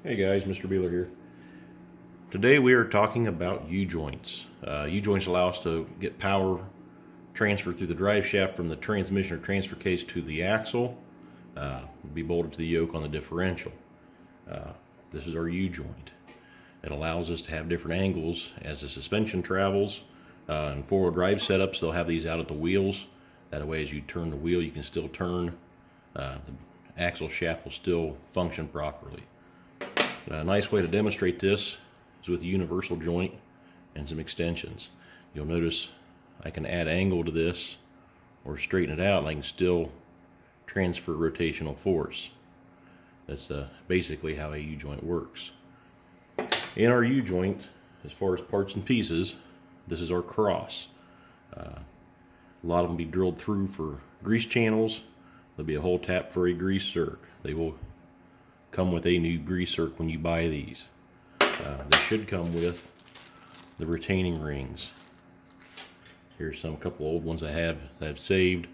Hey guys, Mr. Beeler here. Today we are talking about U-joints. U-joints allow us to get power transferred through the drive shaft from the transmission or transfer case to the axle, be bolted to the yoke on the differential. This is our U-joint. It allows us to have different angles as the suspension travels. In four-wheel drive setups, they'll have these out at the wheels. That way, as you turn the wheel, you can still turn. The axle shaft will still function properly. A nice way to demonstrate this is with a universal joint and some extensions. You'll notice I can add angle to this or straighten it out, and I can still transfer rotational force. That's basically how a U-joint works. In our U-joint, as far as parts and pieces, this is our cross. A lot of them be drilled through for grease channels. There'll be a hole tap for a grease zerk. They will come with a new grease zerk when you buy these. They should come with the retaining rings. Here's a couple old ones I have that I've saved.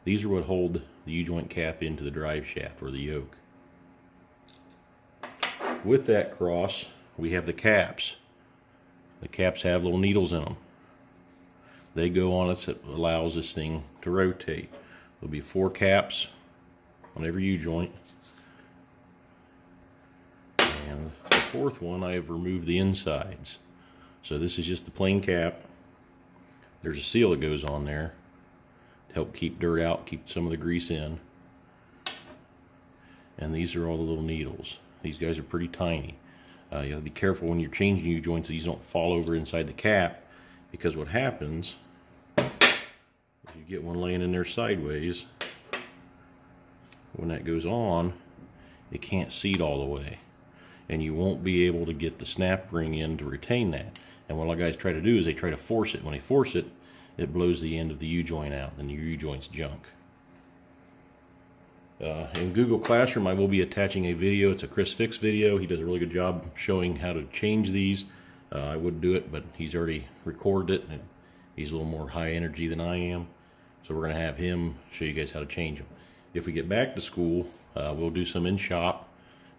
These are what hold the U-joint cap into the drive shaft or the yoke. With that cross, we have the caps. The caps have little needles in them. They go on it, that allows this thing to rotate. There'll be 4 caps on every U-joint. And the 4th one, I have removed the insides. So this is just the plain cap. There's a seal that goes on there to help keep dirt out, keep some of the grease in. And these are all the little needles. These guys are pretty tiny. You have to be careful when you're changing U-joints, these don't fall over inside the cap, because what happens if you get one laying in there sideways, when that goes on, it can't seat all the way, and you won't be able to get the snap ring in to retain that. And what a lot of guys try to do is they try to force it. When they force it, it blows the end of the U-joint out, and your U-joint's junk. In Google Classroom, I will be attaching a video. It's a Chris Fix video. He does a really good job showing how to change these. I would do it, but he's already recorded it, and he's a little more high energy than I am. So we're going to have him show you guys how to change them. If we get back to school, we'll do some in shop,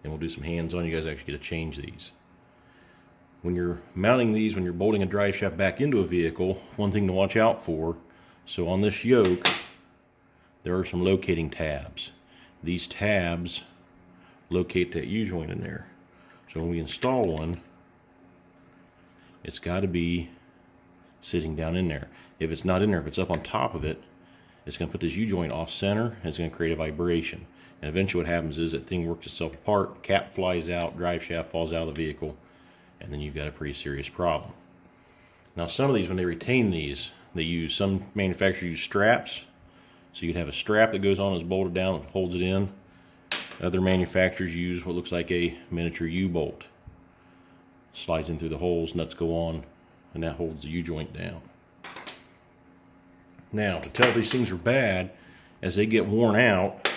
and we'll do some hands-on. You guys actually get to change these. When you're mounting these, when you're bolting a drive shaft back into a vehicle, one thing to watch out for, so on this yoke, there are some locating tabs. These tabs locate that U-joint in there. So when we install one, it's got to be sitting down in there. If it's not in there, if it's up on top of it, it's going to put this U-joint off center, and it's going to create a vibration. And eventually what happens is that thing works itself apart, cap flies out, drive shaft falls out of the vehicle, and then you've got a pretty serious problem. Now some of these, when they retain these, some manufacturers use straps. So you'd have a strap that goes on, is bolted down, and holds it in. Other manufacturers use what looks like a miniature U-bolt. Slides in through the holes, nuts go on, and that holds the U-joint down. Now, to tell if these things are bad, as they get worn out,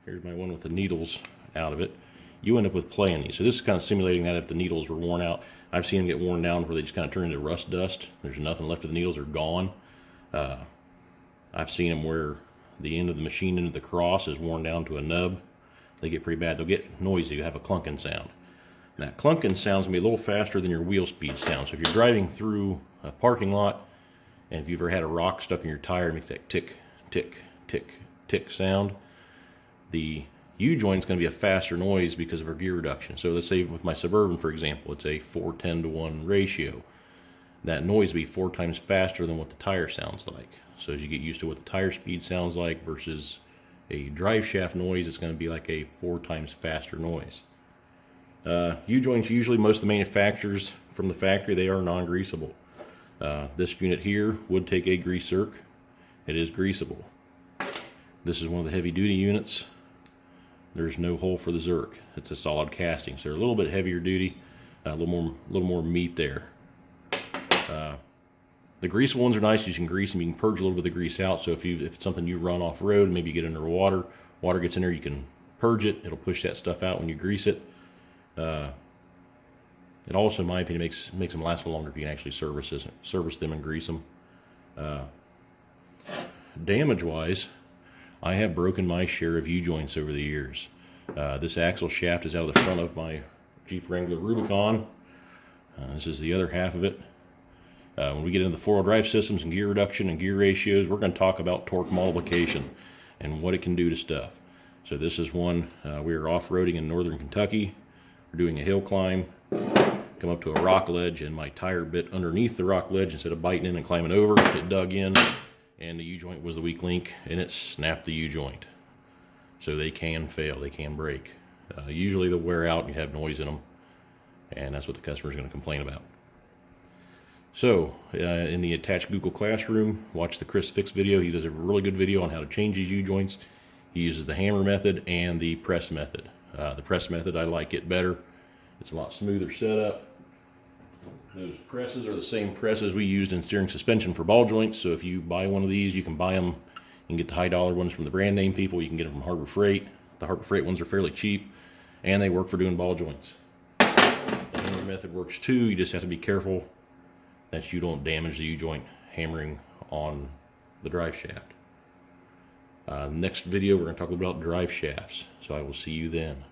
here's my one with the needles out of it, you end up with play in these. So this is kind of simulating that if the needles were worn out. I've seen them get worn down where they just kind of turn into rust dust. There's nothing left of the needles, they're gone. I've seen them where the end of the machine end of the cross is worn down to a nub. They get pretty bad. They'll get noisy. You have a clunking sound. And that clunking sound is going to be a little faster than your wheel speed sound. So if you're driving through a parking lot, and if you've ever had a rock stuck in your tire, it makes that tick, tick, tick, tick sound. The U-joint is going to be a faster noise because of our gear reduction. So let's say with my Suburban, for example, it's a 4:10:1 ratio. That noise will be 4 times faster than what the tire sounds like. So as you get used to what the tire speed sounds like versus a drive shaft noise, it's going to be like a 4 times faster noise. U-joints, usually most of the manufacturers from the factory, they are non-greasable. This unit here would take a grease zerk. It is greasable. This is one of the heavy duty units. There's no hole for the zerk. It's a solid casting, so they're a little bit heavier duty, a little more meat there. The grease ones are nice. You can grease them. You can purge a little bit of the grease out. So if it's something you run off road, maybe you get under water gets in there, you can purge it. It'll push that stuff out when you grease it. It also, in my opinion, makes them last a little longer if you can actually service them and grease them. Damage-wise, I have broken my share of U-joints over the years. This axle shaft is out of the front of my Jeep Wrangler Rubicon. This is the other half of it. When we get into the four-wheel drive systems and gear reduction and gear ratios, we're going to talk about torque multiplication and what it can do to stuff. So this is one, we are off-roading in northern Kentucky. We're doing a hill climb, come up to a rock ledge, and my tire bit underneath the rock ledge. Instead of biting in and climbing over, it dug in, and the U-joint was the weak link, and it snapped the U-joint. So they can fail, they can break. Usually they'll wear out and you have noise in them, and that's what the customer is going to complain about. So in the attached Google Classroom, watch the Chris Fix video. He does a really good video on how to change these U-joints. He uses the hammer method and the press method. The press method, I like it better. It's a lot smoother setup. Those presses are the same presses we used in steering suspension for ball joints. So if you buy one of these, you can buy them. You can get the high dollar ones from the brand name people. You can get them from Harbor Freight. The Harbor Freight ones are fairly cheap, and they work for doing ball joints. The hammer method works too. You just have to be careful that you don't damage the U-joint hammering on the drive shaft. Next video, we're going to talk about drive shafts. So I will see you then.